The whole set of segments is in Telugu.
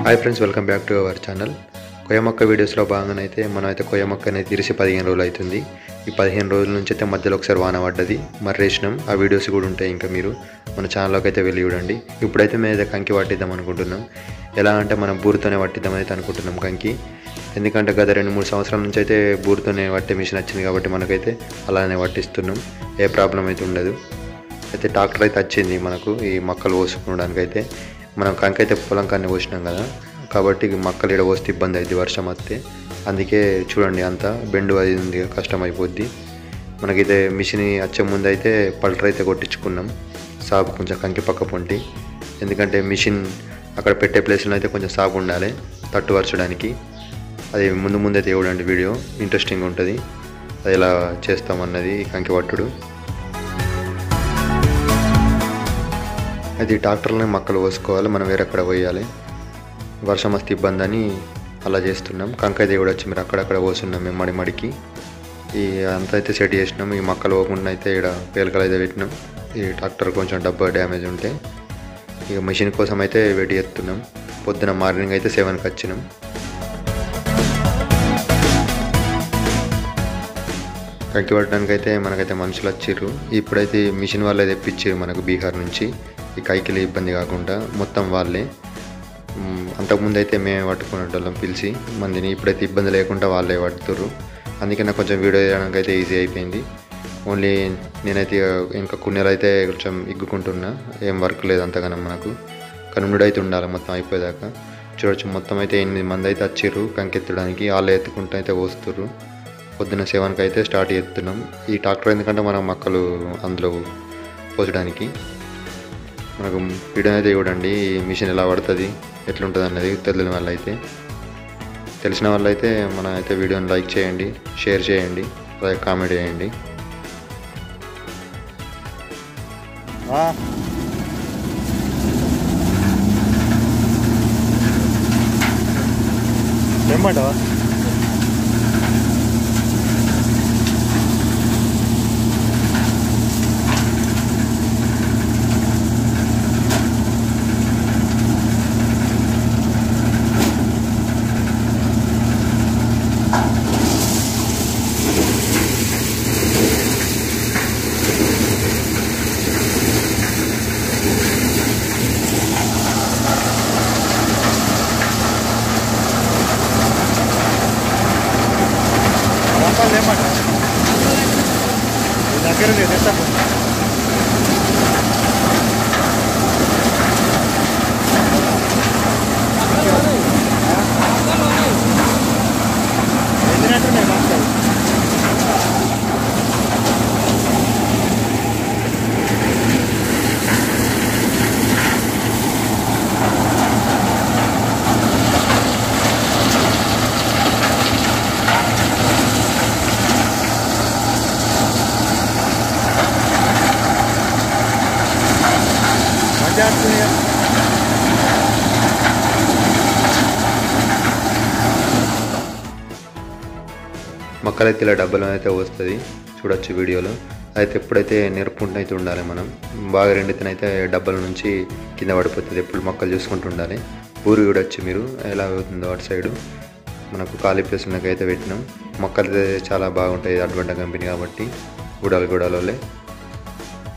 Hi friends, welcome back to our channel. కొయ్య మొక్క వీడియోస్లో భాగంగానైతే మనమైతే కొయ్య మొక్క అనేది తీసి 15 రోజులు అవుతుంది. ఈ 15 రోజుల నుంచి అయితే మధ్యలో ఒకసారి వాన పడ్డది, మర్రేసినాం. ఆ వీడియోస్ కూడా ఉంటాయి, ఇంకా మీరు మన ఛానల్లోకి అయితే వెళ్ళి చూడండి. ఇప్పుడైతే మేము అయితే కంకి పట్టిద్దాం అనుకుంటున్నాం. ఎలా అంటే మనం బూరుతోనే పట్టిద్దాం అయితే అనుకుంటున్నాం కంకి. ఎందుకంటే గత 2-3 సంవత్సరాల నుంచి అయితే బూరుతోనే పట్టే మిషన్ వచ్చింది కాబట్టి మనకైతే అలానే పట్టిస్తున్నాం. ఏ ప్రాబ్లం అయితే ఉండదు. అయితే ట్రాక్టర్ అయితే వచ్చింది మనకు ఈ మొక్కలు పోసుకోవడానికి. అయితే మనం కంకి అయితే పొలం కాన్ని పోసినాం కదా, కాబట్టి మొక్కలు ఇక్కడ పోస్తే ఇబ్బంది అవుతుంది వర్షం వస్తే. అందుకే చూడండి అంతా బెండు అది ఉంది, కష్టం అయిపోద్ది. మనకైతే మిషన్ వచ్చే ముందు అయితే పల్టర్ అయితే కొట్టించుకున్నాం సాపు కొంచెం కంకి పక్క పొంటి. ఎందుకంటే మిషన్ అక్కడ పెట్టే ప్లేస్లో అయితే కొంచెం సాపు ఉండాలి తట్టు వరచడానికి. అది ముందు అయితే చూడండి, వీడియో ఇంట్రెస్టింగ్ ఉంటుంది. అది ఎలా చేస్తామన్నది కంకి పట్టుడు. అది ట్రాక్టర్లోనే మొక్కలు పోసుకోవాలి, మనం వేరెక్కడ పోయాలి. వర్షం వస్తే ఇబ్బంది అని అలా చేస్తున్నాం. కంకాయ దేవుడు వచ్చి మీరు అక్కడక్కడ పోస్తున్నాం మేము మడికి. ఈ అంతా అయితే సెట్ చేసినాం. ఈ మొక్కలు పోకుండా అయితే ఇక్కడ పేలకలు అయితే పెట్టినాం. ఈ ట్రాక్టర్ కొంచెం డబ్బా డ్యామేజ్ ఉంటే ఇక మిషన్ కోసం అయితే వెయిట్ చేస్తున్నాం. పొద్దున మార్నింగ్ అయితే 7కి వచ్చినాం. కంకి పట్టడానికి అయితే మనకైతే మనుషులు వచ్చిర్రు. ఇప్పుడైతే మిషన్ వాళ్ళే తెప్పించారు మనకు బీహార్ నుంచి. ఈ కైకిలి ఇబ్బంది కాకుండా మొత్తం వాళ్ళే. అంతకుముందు అయితే మేమే పట్టుకునేటోళ్ళం పిలిచి మందిని. ఇప్పుడైతే ఇబ్బంది లేకుండా వాళ్ళే పడుతుర్రు. అందుకే నాకు కొంచెం వీడియో చేయడానికి అయితే ఈజీ అయిపోయింది. ఓన్లీ నేనైతే ఇంకా కొన్నేళ్ళు అయితే కొంచెం ఇగ్గుకుంటున్నా, ఏం వర్క్ లేదు అంతగానం మనకు. కనుముడు అయితే ఉండాలి మొత్తం అయిపోయేదాకా. చూడొచ్చు మొత్తం అయితే 8 మంది అయితే వచ్చిర్రు కంకెత్తడానికి. వాళ్ళే ఎత్తుకుంటూ అయితే పోస్తుర్రు. పొద్దున్న 7కి అయితే స్టార్ట్ చేస్తున్నాం. ఈ ట్రాక్టర్ ఎందుకంటే మనం మొక్కలు అందులో పోసడానికి. మనకు వీడియో అయితే చూడండి, ఈ మిషన్ ఎలా పడుతుంది ఎట్లుంటుంది అన్నది తెలియని తెలిసిన వాళ్ళైతే మన అయితే వీడియోని లైక్ చేయండి, షేర్ చేయండి, అలాగే కామెంట్ చేయండి. ఏమంటావా? దగ్గర లేదు మొక్కలైతే ఇలా డబ్బాలో అయితే వస్తుంది, చూడొచ్చు వీడియోలో. అయితే ఎప్పుడైతే నెరుపుకుంటూ అయితే ఉండాలి మనం. బాగా రెండితేనైతే డబ్బాల నుంచి కింద పడిపోతుంది. ఎప్పుడు మొక్కలు చూసుకుంటూ ఉండాలి. ఊరు చూడొచ్చు మీరు ఎలా అవుతుందో అటు సైడు. మనకు ఖాళీ ప్లేస్ ఉన్నకైతే పెట్టినాం. మొక్కలు అయితే చాలా బాగుంటాయి, అడ్వాంటా కంపెనీ కాబట్టి. గూడాలే.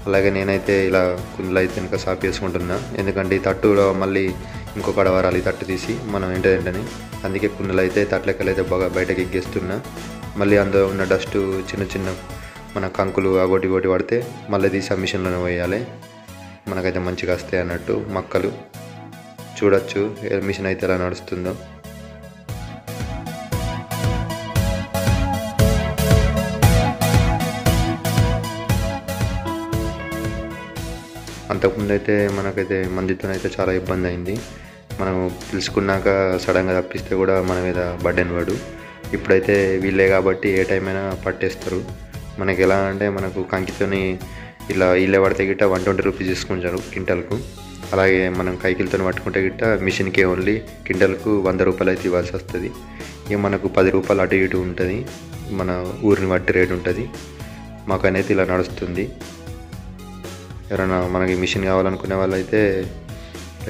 అలాగే నేనైతే ఇలా కుండలు అయితే ఇంకా సాఫ్ చేసుకుంటున్నా. ఎందుకంటే ఈ తట్టులో మళ్ళీ ఇంకొక వరాలి తట్టు తీసి మనం ఏంటంటే, అందుకే కుండలు అయితే తట్లెక్కలు అయితే బాగా బయటకి ఎగ్గేస్తున్నా. మళ్ళీ అందులో ఉన్న డస్ట్ చిన్న మన కంకులు అగోటి పడితే మళ్ళీ తీసి ఆ మిషన్లోనే వేయాలి. మనకైతే మంచిగా వస్తాయి అన్నట్టు మొక్కలు. చూడొచ్చు మిషన్ అయితే ఎలా నడుస్తుందో. అంతకుముందు అయితే మనకైతే మందితోనైతే చాలా ఇబ్బంది అయింది. మనం పిలుచుకున్నాక సడన్గా తప్పిస్తే కూడా మన మీద బర్డెన్ పడు. ఇప్పుడైతే వీళ్ళే కాబట్టి ఏ టైం అయినా పట్టేస్తారు. మనకి ఎలా అంటే మనకు కంకితోని ఇలా వీళ్ళే పడితే గిట్ట 120 రూపీస్ తీసుకుంటారు క్వింటల్కు. అలాగే మనం కైకిలతో పట్టుకుంటే గిట్ట మిషన్కి ఓన్లీ క్వింటల్కు 100 రూపాయలు అయితే ఇవ్వాల్సి వస్తుంది. ఇక మనకు 10 రూపాయలు అటు ఇటు ఉంటుంది, మన ఊరిని బట్టి రేటు ఉంటుంది. మాకు అనేది ఇలా నడుస్తుంది. ఎవరైనా మనకి మిషన్ కావాలనుకునే వాళ్ళైతే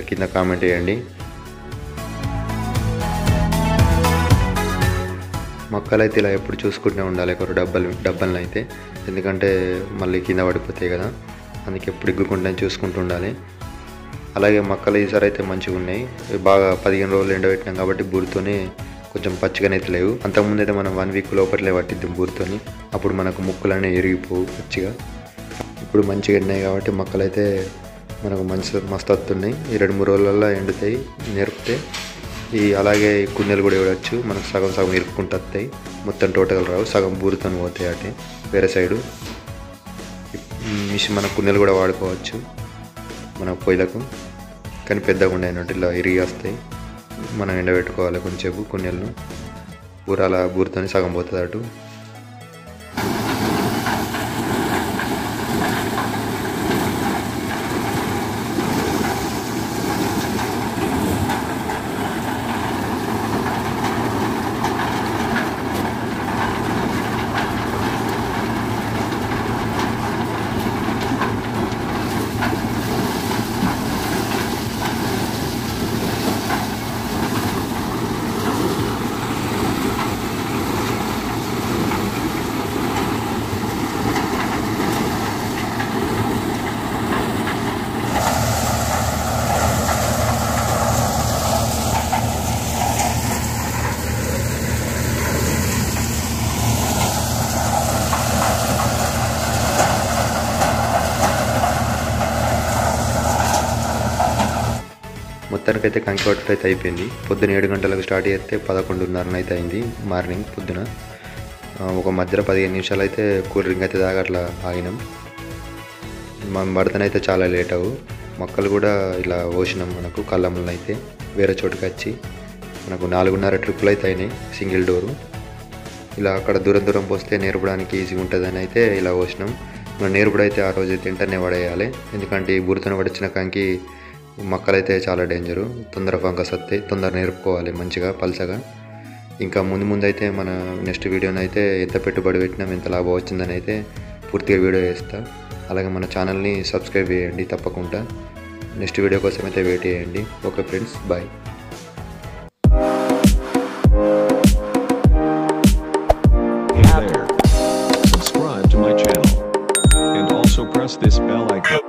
కింద కామెంట్ చేయండి. మొక్కలు అయితే ఇలా ఎప్పుడు చూసుకుంటూనే ఉండాలి ఒక డబ్బాలను అయితే, ఎందుకంటే మళ్ళీ కింద పడిపోతాయి కదా, అందుకే ఎప్పుడు ఇగ్గుకుంటూ చూసుకుంటూ ఉండాలి. అలాగే మొక్కలు ఈసారి అయితే మంచిగా ఉన్నాయి, బాగా 15 రోజులు ఎండబెట్టినాం కాబట్టి బూరితోనే కొంచెం పచ్చిగానే అయితే లేవు. అంతకుముందు అయితే మనం 1 వీక్ లోపలే పట్టిద్దాం బూరితోని, అప్పుడు మనకు ముక్కలన్నీ ఎరిగిపోవు పచ్చిగా. ఇప్పుడు మంచిగా ఎండినాయి కాబట్టి మొక్కలు అయితే మనకు మస్తు వస్తున్నాయి. ఈ 2-3 రోజులలో ఎండుతాయి, నేర్పితే అలాగే కుందేలు కూడా ఇవ్వచ్చు, మనకు సగం సగం ఇరుక్కుంటూ వస్తాయి, మొత్తం టోటల్ రావు, సగం బూరితో పోతాయి అటే వేరే సైడు. మిషన్ మన కుందేలు కూడా వాడుకోవచ్చు మన పొయ్యిలకు, కానీ పెద్దగా ఉండే అన్నట్టు ఇలా ఇరిగి వస్తాయి. మనం ఎండబెట్టుకోవాలి కొంచెంసేపు కుందేలను, బూరితో సగం పోతుంది అటు. మొత్తానికైతే కంకి పట్టుడు అయితే అయిపోయింది. పొద్దున 7 గంటలకు స్టార్ట్ చేస్తే 11:30 అయితే అయింది మార్నింగ్ పొద్దున. ఒక మధ్యలో 15 నిమిషాలు అయితే కూల్ డ్రింక్ అయితే దాకా అట్లా ఆగినాం. మనం పడతనైతే చాలా లేట్ అవ్వు. మొక్కలు కూడా ఇలా పోసినాం మనకు కళ్ళమ్మలను అయితే వేరే చోటుకి వచ్చి మనకు 4.5 ట్రిప్పులు అయితే అయినాయి సింగిల్ డోరు. ఇలా అక్కడ దూరం పోస్తే నేర్పడానికి ఈజీగా ఉంటుందని అయితే ఇలా పోసినాం. మనం నేర్పుడు అయితే ఆ రోజు అయితే వెంటనే పడేయాలి, ఎందుకంటే ఈ బురదను పడిచిన కంకి మొక్కలైతే చాలా డేంజరు, తొందర ఫంగస్ వస్తాయి, తొందర నేర్పుకోవాలి మంచిగా పలసగా. ఇంకా ముందు అయితే మన నెక్స్ట్ వీడియోని అయితే ఎంత పెట్టుబడి పెట్టినాం, ఎంత లాభం వచ్చిందని అయితే పూర్తిగా వీడియో చేస్తా. అలాగే మన ఛానల్ని సబ్స్క్రైబ్ చేయండి తప్పకుండా. నెక్స్ట్ వీడియో కోసం అయితే వెయిట్ చేయండి. Okay friends, bye. Hey there. Subscribe to my channel. And also press this bell icon.